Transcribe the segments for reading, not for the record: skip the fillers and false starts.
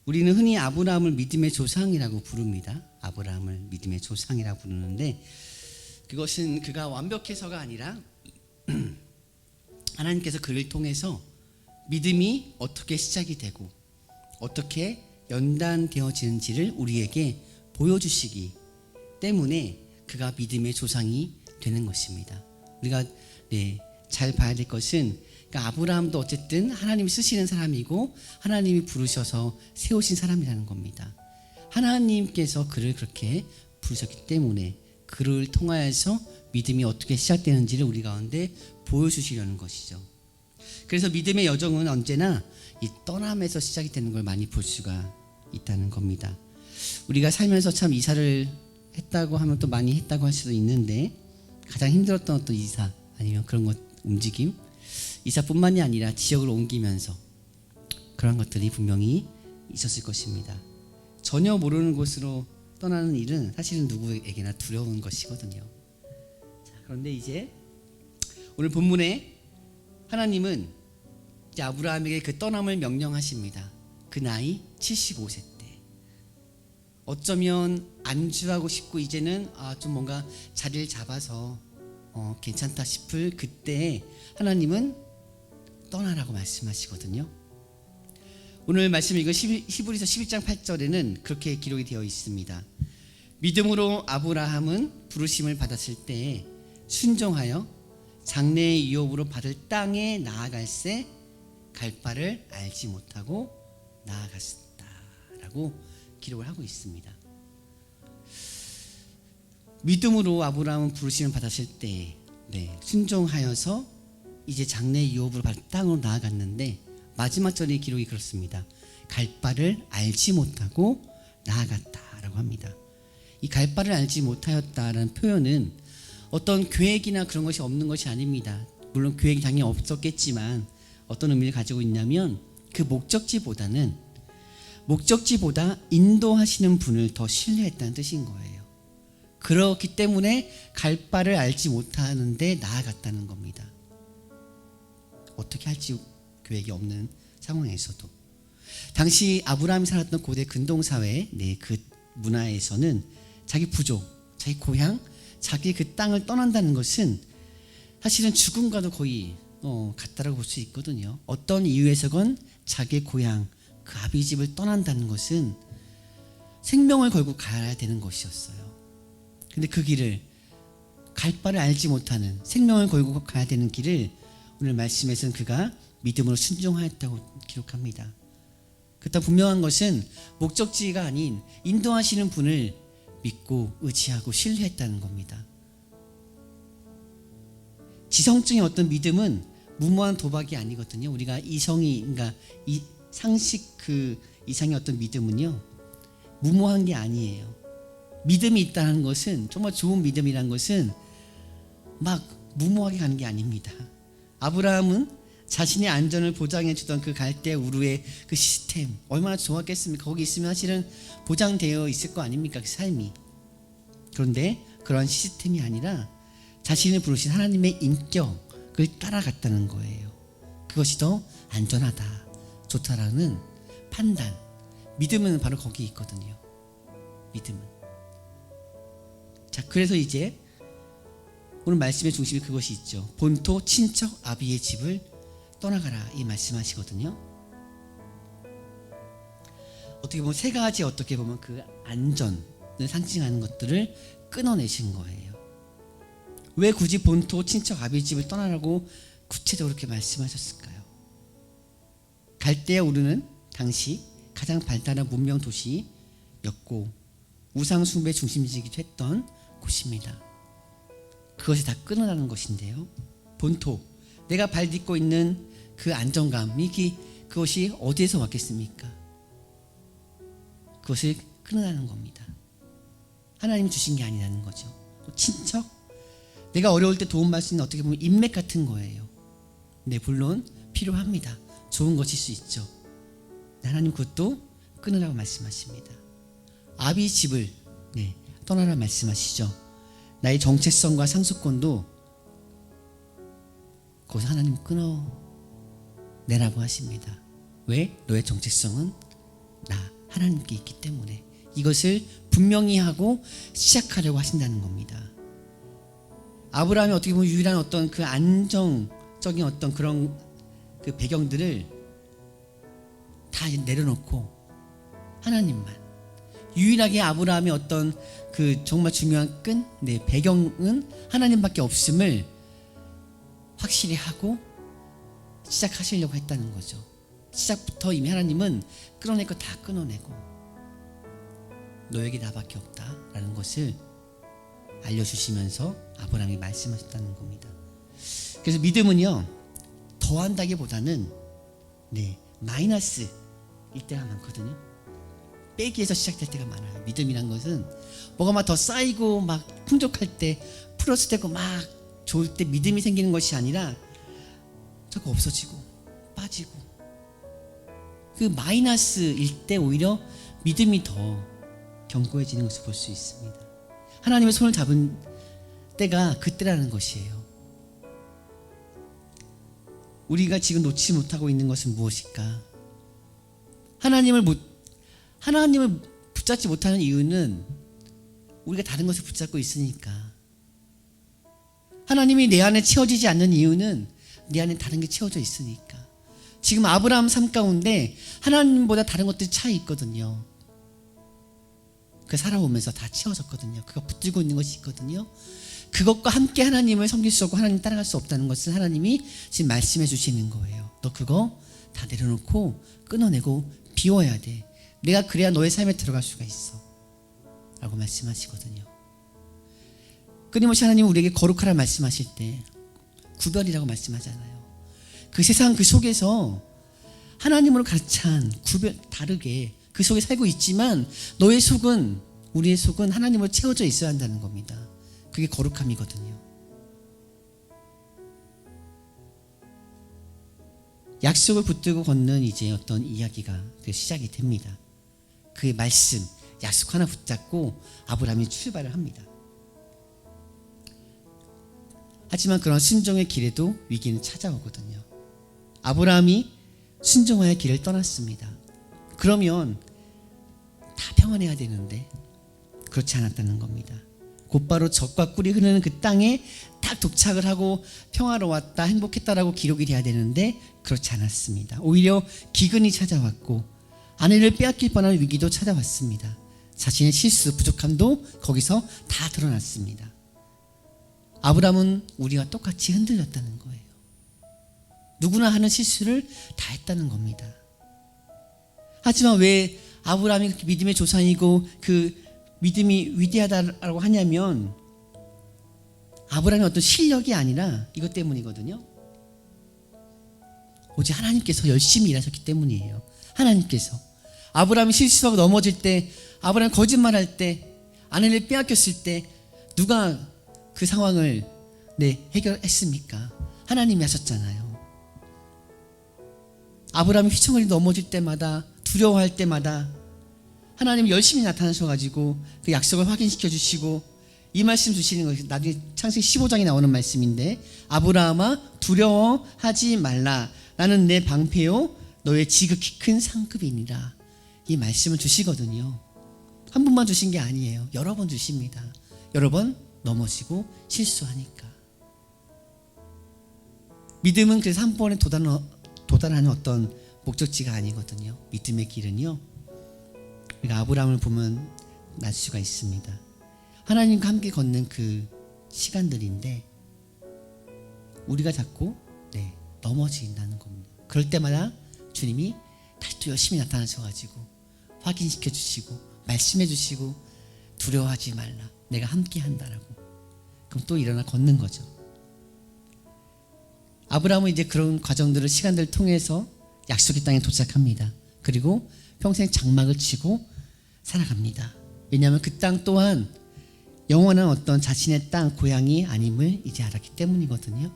우리는 흔히 아브라함을 믿음의 조상이라고 부릅니다. 아브라함을 믿음의 조상이라고 부르는데 그것은 그가 완벽해서가 아니라 하나님께서 그를 통해서 믿음이 어떻게 시작이 되고 어떻게 연단되어지는지를 우리에게 보여주시기 때문에 그가 믿음의 조상이 되는 것입니다. 우리가 잘 봐야 될 것은 그러니까 아브라함도 어쨌든 하나님이 쓰시는 사람이고 하나님이 부르셔서 세우신 사람이라는 겁니다. 하나님께서 그를 그렇게 부르셨기 때문에 그를 통하여서 믿음이 어떻게 시작되는지를 우리 가운데 보여주시려는 것이죠. 그래서 믿음의 여정은 언제나 이 떠남에서 시작이 되는 걸 많이 볼 수가 있다는 겁니다. 우리가 살면서 참 이사를 했다고 하면 또 많이 했다고 할 수도 있는데 가장 힘들었던 어떤 이사 아니면 그런 것 움직임 이사뿐만이 아니라 지역을 옮기면서 그런 것들이 분명히 있었을 것입니다. 전혀 모르는 곳으로 떠나는 일은 사실은 누구에게나 두려운 것이거든요. 자, 그런데 이제 오늘 본문에 하나님은 이제 아브라함에게 그 떠남을 명령하십니다. 그 나이 75세 때 어쩌면 안주하고 싶고 이제는 좀 뭔가 자리를 잡아서 괜찮다 싶을 그때 하나님은 떠나라고 말씀하시거든요. 오늘 말씀 읽은 히브리서 11장 8절에는 그렇게 기록이 되어 있습니다. 믿음으로 아브라함은 부르심을 받았을 때 순종하여 장래의 유업으로 받을 땅에 나아갈새 갈 바를 알지 못하고 나아갔다라고 기록을 하고 있습니다. 믿음으로 아브라함은 부르심을 받았을 때 순종하여서 이제 장래의 유업으로 받을 땅으로 나아갔는데 마지막 절의 기록이 그렇습니다. 갈 바를 알지 못하고 나아갔다라고 합니다. 이 갈 바를 알지 못하였다라는 표현은 어떤 계획이나 그런 것이 없는 것이 아닙니다. 물론 계획이 당연히 없었겠지만 어떤 의미를 가지고 있냐면 그 목적지보다 인도하시는 분을 더 신뢰했다는 뜻인 거예요. 그렇기 때문에 갈 바를 알지 못하는데 나아갔다는 겁니다. 어떻게 할지 계획이 없는 상황에서도 당시 아브라함이 살았던 고대 근동사회 그 문화에서는 자기 부족, 자기 고향, 자기 그 땅을 떠난다는 것은 사실은 죽음과도 거의 같다라고 볼 수 있거든요. 어떤 이유에서건 자기 고향, 그 아비 집을 떠난다는 것은 생명을 걸고 가야 되는 것이었어요. 근데 그 길을 갈 바를 알지 못하는 생명을 걸고 가야 되는 길을 오늘 말씀에서는 그가 믿음으로 순종하였다고 기록합니다. 그렇다 분명한 것은 목적지가 아닌 인도하시는 분을 믿고 의지하고 신뢰했다는 겁니다. 지성적인 어떤 믿음은 무모한 도박이 아니거든요. 우리가 그러니까 이 상식 그 이상의 어떤 믿음은요 무모한 게 아니에요. 믿음이 있다는 것은 정말 좋은 믿음이라는 것은 막 무모하게 가는 게 아닙니다. 아브라함은 자신의 안전을 보장해 주던 그 갈대 우르의 그 시스템 얼마나 좋았겠습니까? 거기 있으면 사실은 보장되어 있을 거 아닙니까? 그 삶이. 그런데 그런 시스템이 아니라 자신을 부르신 하나님의 인격을 따라갔다는 거예요. 그것이 더 안전하다, 좋다라는 판단. 믿음은 바로 거기 있거든요. 믿음은. 자, 그래서 이제 오늘 말씀의 중심이 그것이 있죠. 본토 친척 아비의 집을 떠나가라 이 말씀하시거든요. 어떻게 보면 세 가지 어떻게 보면 그 안전을 상징하는 것들을 끊어내신 거예요. 왜 굳이 본토 친척 아비의 집을 떠나라고 구체적으로 그렇게 말씀하셨을까요? 갈대아 우르는 당시 가장 발달한 문명 도시였고 우상 숭배 중심지이기도 했던 곳입니다. 그것이 다 끊어나는 것인데요. 본토, 내가 발 딛고 있는 그 안정감, 그것이 어디에서 왔겠습니까? 그것을 끊어나는 겁니다. 하나님 주신 게 아니라는 거죠. 또 친척, 내가 어려울 때 도움받을 수 있는 어떻게 보면 인맥 같은 거예요. 네, 물론 필요합니다. 좋은 것일 수 있죠. 하나님 그것도 끊으라고 말씀하십니다. 아비 집을 떠나라 말씀하시죠. 나의 정체성과 상속권도 거기서 하나님 끊어내라고 하십니다. 왜? 너의 정체성은 나 하나님께 있기 때문에 이것을 분명히 하고 시작하려고 하신다는 겁니다. 아브라함이 어떻게 보면 유일한 어떤 그 안정적인 어떤 그런 그 배경들을 다 내려놓고 하나님만, 유일하게 아브라함의 어떤 그 정말 중요한 배경은 하나님밖에 없음을 확실히 하고 시작하시려고 했다는 거죠. 시작부터 이미 하나님은 끊어낼 거 다 끊어내고 너에게 나밖에 없다라는 것을 알려주시면서 아브라함이 말씀하셨다는 겁니다. 그래서 믿음은요, 더한다기보다는 마이너스일 때가 많거든요. 빼기에서 시작될 때가 많아요. 믿음이란 것은 뭐가 막 더 쌓이고 막 풍족할 때, 플러스 되고 막 좋을 때 믿음이 생기는 것이 아니라 자꾸 없어지고 빠지고, 그 마이너스일 때 오히려 믿음이 더 견고해지는 것을 볼 수 있습니다. 하나님의 손을 잡은 때가 그때라는 것이에요. 우리가 지금 놓지 못하고 있는 것은 무엇일까? 하나님을 붙잡지 못하는 이유는 우리가 다른 것을 붙잡고 있으니까. 하나님이 내 안에 채워지지 않는 이유는 내 안에 다른 게 채워져 있으니까. 지금 아브라함 삶 가운데 하나님보다 다른 것들이 차 있거든요. 그 살아오면서 다 채워졌거든요. 그가 붙들고 있는 것이 있거든요. 그것과 함께 하나님을 섬길 수 없고 하나님 따라갈 수 없다는 것을 하나님이 지금 말씀해 주시는 거예요. 너 그거 다 내려놓고 끊어내고 비워야 돼. 내가 그래야 너의 삶에 들어갈 수가 있어 라고 말씀하시거든요. 끊임없이 하나님은 우리에게 거룩하라 말씀하실 때 구별이라고 말씀하잖아요. 그 세상 그 속에서 하나님으로 가득찬 다르게 그 속에 살고 있지만 너의 속은, 우리의 속은 하나님으로 채워져 있어야 한다는 겁니다. 그게 거룩함이거든요. 약속을 붙들고 걷는 이제 어떤 이야기가 시작이 됩니다. 그의 말씀, 약속 하나 붙잡고 아브라함이 출발을 합니다. 하지만 그런 순종의 길에도 위기는 찾아오거든요. 아브라함이 순종하여 길을 떠났습니다. 그러면 다 평안해야 되는데 그렇지 않았다는 겁니다. 곧바로 젖과 꿀이 흐르는 그 땅에 딱 도착을 하고 평화로웠다, 행복했다라고 기록이 돼야 되는데 그렇지 않았습니다. 오히려 기근이 찾아왔고 아내를 빼앗길 뻔한 위기도 찾아왔습니다. 자신의 실수, 부족함도 거기서 다 드러났습니다. 아브라함은 우리와 똑같이 흔들렸다는 거예요. 누구나 하는 실수를 다 했다는 겁니다. 하지만 왜 아브라함이 그렇게 믿음의 조상이고 그 믿음이 위대하다라고 하냐면 아브라함의 어떤 실력이 아니라 이것 때문이거든요. 오직 하나님께서 열심히 일하셨기 때문이에요. 하나님께서 아브라함이 실수하고 넘어질 때, 아브라함이 거짓말할 때, 아내를 빼앗겼을 때 누가 그 상황을 해결했습니까? 하나님이 하셨잖아요. 아브라함이 휘청거리 넘어질 때마다, 두려워할 때마다 하나님이 열심히 나타나셔가지고 그 약속을 확인시켜 주시고 이 말씀 주시는 것이 나중에 창세기 15장에 나오는 말씀인데, 아브라함아 두려워하지 말라, 나는 내 방패요 너의 지극히 큰 상급이니라. 이 말씀을 주시거든요. 한 번만 주신 게 아니에요. 여러 번 주십니다. 여러 번 넘어지고 실수하니까. 믿음은 그래서 한 번에 도달하는 어떤 목적지가 아니거든요. 믿음의 길은요, 우리가 아브라함을 보면 날 수가 있습니다. 하나님과 함께 걷는 그 시간들인데 우리가 자꾸 넘어진다는 겁니다. 그럴 때마다 주님이 다시 또 열심히 나타나셔가지고 확인시켜 주시고 말씀해 주시고 두려워하지 말라, 내가 함께 한다라고. 그럼 또 일어나 걷는 거죠. 아브라함은 이제 그런 과정들을, 시간들을 통해서 약속의 땅에 도착합니다. 그리고 평생 장막을 치고 살아갑니다. 왜냐하면 그 땅 또한 영원한 어떤 자신의 땅, 고향이 아님을 이제 알았기 때문이거든요.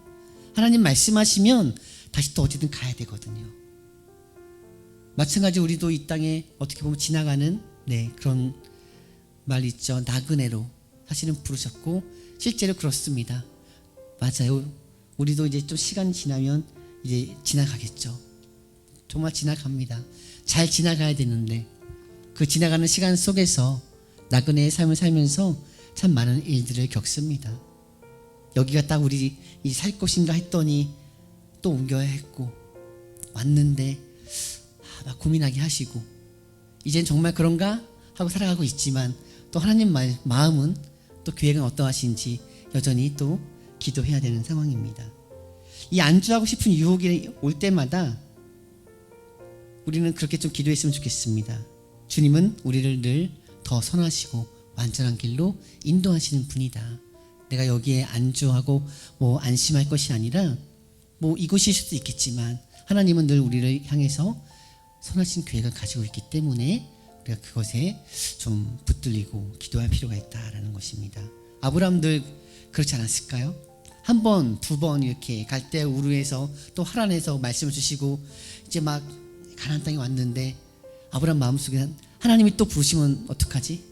하나님 말씀하시면 다시 또 어디든 가야 되거든요. 마찬가지 우리도 이 땅에 어떻게 보면 지나가는 그런 말 있죠. 나그네로 사실은 부르셨고 실제로 그렇습니다. 맞아요. 우리도 이제 좀 시간이 지나면 이제 지나가겠죠. 정말 지나갑니다. 잘 지나가야 되는데 그 지나가는 시간 속에서 나그네의 삶을 살면서 참 많은 일들을 겪습니다. 여기가 딱 우리 이 살 곳인가 했더니 또 옮겨야 했고, 왔는데 막 고민하게 하시고, 이젠 정말 그런가 하고 살아가고 있지만 또 하나님 마음은 또 계획은 어떠하신지 여전히 또 기도해야 되는 상황입니다. 이 안주하고 싶은 유혹이 올 때마다 우리는 그렇게 좀 기도했으면 좋겠습니다. 주님은 우리를 늘 더 선하시고 완전한 길로 인도하시는 분이다. 내가 여기에 안주하고 뭐 안심할 것이 아니라 뭐 이곳일 수도 있겠지만 하나님은 늘 우리를 향해서 선하신 계획을 가지고 있기 때문에 우리가 그것에 좀 붙들리고 기도할 필요가 있다라는 것입니다. 아브라함들 그렇지 않았을까요? 한 번, 두 번 이렇게 갈대 우르에서 또 하란에서 말씀을 주시고 이제 막 가나안 땅에 왔는데 아브라함 마음속에 하나님이 또 부르시면 어떡하지?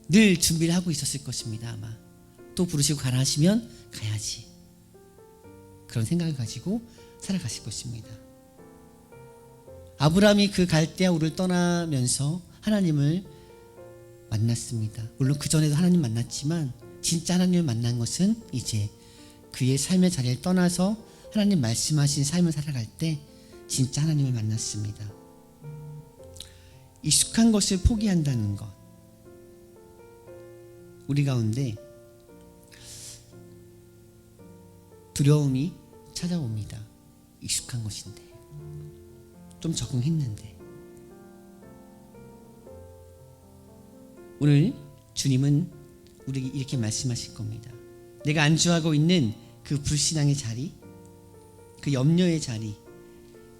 늘 준비를 하고 있었을 것입니다. 아마 또 부르시고 가라 하시면 가야지, 그런 생각을 가지고 살아가실 것입니다. 아브라함이 그 갈대아 우를 떠나면서 하나님을 만났습니다. 물론 그 전에도 하나님 만났지만 진짜 하나님을 만난 것은 이제 그의 삶의 자리를 떠나서 하나님 말씀하신 삶을 살아갈 때 진짜 하나님을 만났습니다. 익숙한 것을 포기한다는 것, 우리 가운데 두려움이 찾아옵니다. 익숙한 것인데, 좀 적응했는데. 오늘 주님은 우리에게 이렇게 말씀하실 겁니다. 내가 안주하고 있는 그 불신앙의 자리, 그 염려의 자리,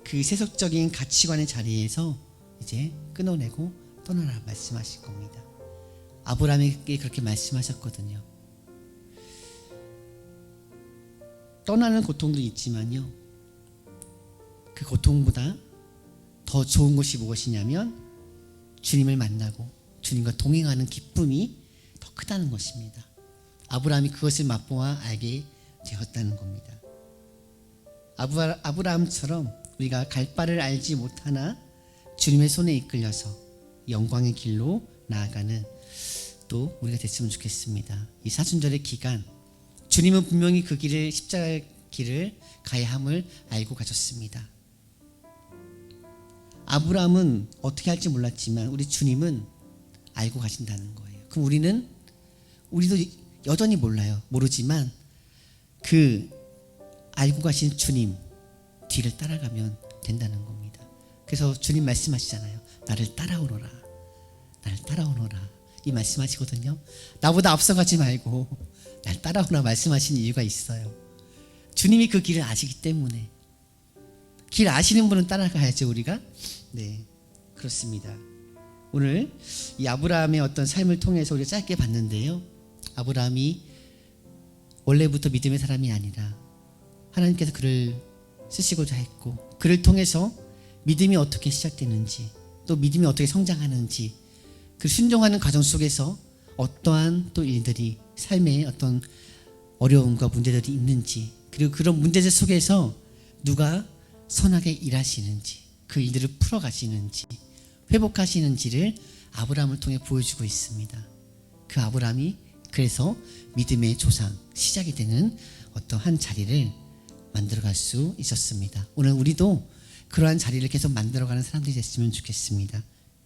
그 세속적인 가치관의 자리에서 이제 끊어내고 떠나라 말씀하실 겁니다. 아브라함에게 그렇게 말씀하셨거든요. 떠나는 고통도 있지만요, 그 고통보다 더 좋은 것이 무엇이냐면 주님을 만나고 주님과 동행하는 기쁨이 더 크다는 것입니다. 아브라함이 그것을 맛보아 알게 되었다는 겁니다. 아브라함처럼 우리가 갈 바를 알지 못하나 주님의 손에 이끌려서 영광의 길로 나아가는 또 우리가 됐으면 좋겠습니다. 이 사순절의 기간, 주님은 분명히 그 길을, 십자가의 길을 가야 함을 알고 가셨습니다. 아브라함은 어떻게 할지 몰랐지만 우리 주님은 알고 가신다는 거예요. 그럼 우리도 여전히 몰라요. 모르지만 그 알고 가신 주님 뒤를 따라가면 된다는 겁니다. 그래서 주님 말씀하시잖아요. 나를 따라오너라, 나를 따라오너라, 이 말씀하시거든요. 나보다 앞서가지 말고 날 따라오라 말씀하신 이유가 있어요. 주님이 그 길을 아시기 때문에. 길 아시는 분은 따라가야죠, 우리가. 네, 그렇습니다. 오늘 이 아브라함의 어떤 삶을 통해서 우리가 짧게 봤는데요, 아브라함이 원래부터 믿음의 사람이 아니라 하나님께서 그를 쓰시고자 했고, 그를 통해서 믿음이 어떻게 시작되는지, 또 믿음이 어떻게 성장하는지, 그 순종하는 과정 속에서 어떠한 또 일들이, 삶의 어떤 어려움과 문제들이 있는지, 그리고 그런 문제들 속에서 누가 선하게 일하시는지, 그 일들을 풀어가시는지, 회복하시는지를 아브라함을 통해 보여주고 있습니다. 그 아브라함이 그래서 믿음의 조상, 시작이 되는 어떠한 자리를 만들어갈 수 있었습니다. 오늘 우리도 그러한 자리를 계속 만들어가는 사람들이 됐으면 좋겠습니다.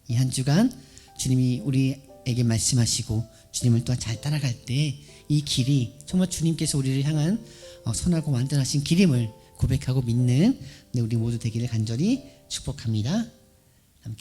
이 한 주간 주님이 우리에게 말씀하시고 주님을 또한 잘 따라갈 때 이 길이 정말 주님께서 우리를 향한 선하고 완전하신 길임을 고백하고 믿는 우리 모두 되기를 간절히 축복합니다.